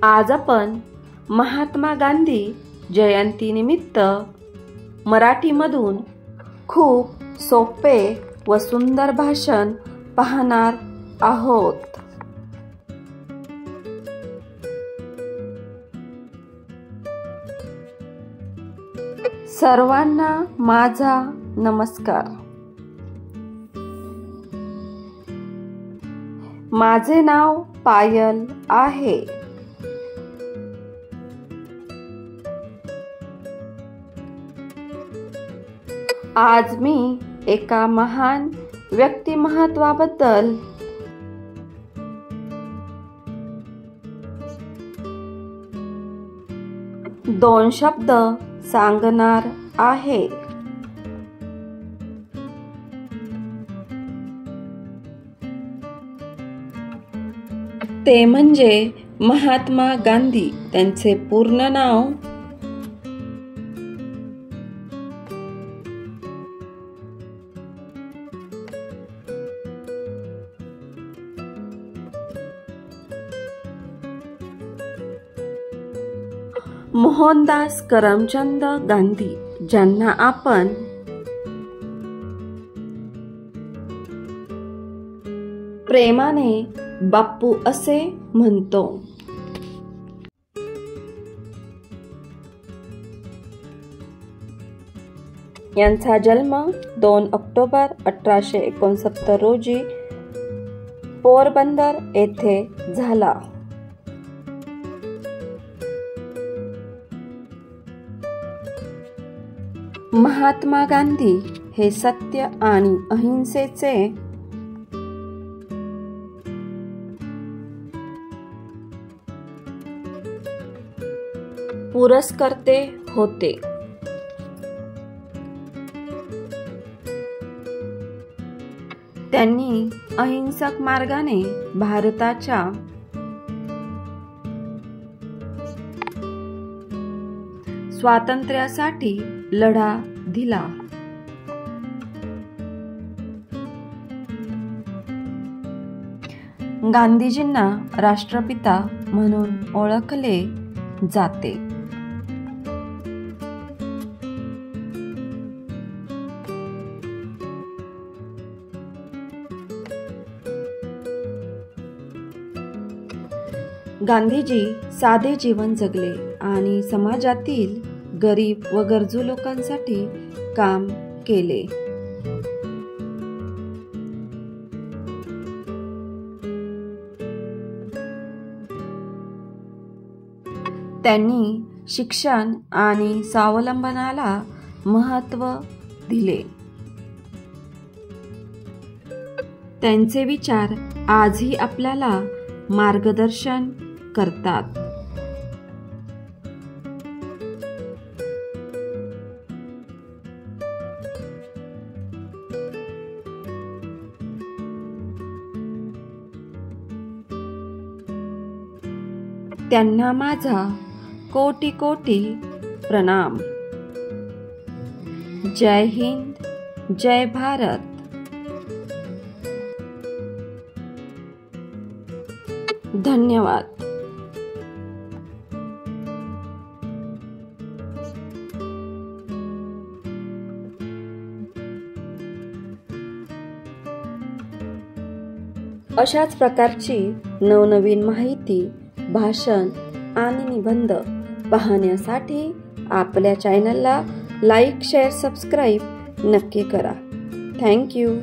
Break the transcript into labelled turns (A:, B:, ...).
A: आज आपण महात्मा गांधी जयंतीनिमित्त मराठीमधून खूप सोपे व सुंदर भाषण पाहणार आहोत। सर्वांना माझा नमस्कार। माझे नाव पायल आहे। आज मी एका महान व्यक्तिमत्वाबद्दल दोन शब्द सांगणार आहे। ते म्हणजे महात्मा गांधी। त्यांचे पूर्ण नाव मोहनदास करमचंद गांधी, ज्यांना आपण प्रेमाने बाप्पू असे म्हणतो। यांचा जन्म 2 ऑक्टोबर 1869 रोजी पोरबंदर येथे झाला। महात्मा गांधी हे सत्य आणि अहिंसेचे पुरस्कर्ते होते। त्यांनी अहिंसक मार्गाने भारताच्या स्वातंत्र्यासाठी लढा दिला। गांधीजींना राष्ट्रपिता म्हणून ओळखले जाते। गांधीजी साधे जीवन जगले आणि समाजातील गरीब व गरजू लोकांसाठी काम केले। त्यांनी शिक्षण आणि स्वावलंबनाला महत्त्व दिले। त्यांचे विचार आजही आपल्याला मार्गदर्शन करतात। त्यांना माझा कोटी कोटी प्रणाम। जय हिंद, जय भारत। धन्यवाद। अशाच प्रकारची नवनवीन माहिती, भाषण आणि निबंध पाहण्यासाठी आपल्या चॅनलला लाईक, शेअर, सबस्क्राईब नक्की करा। Thank you.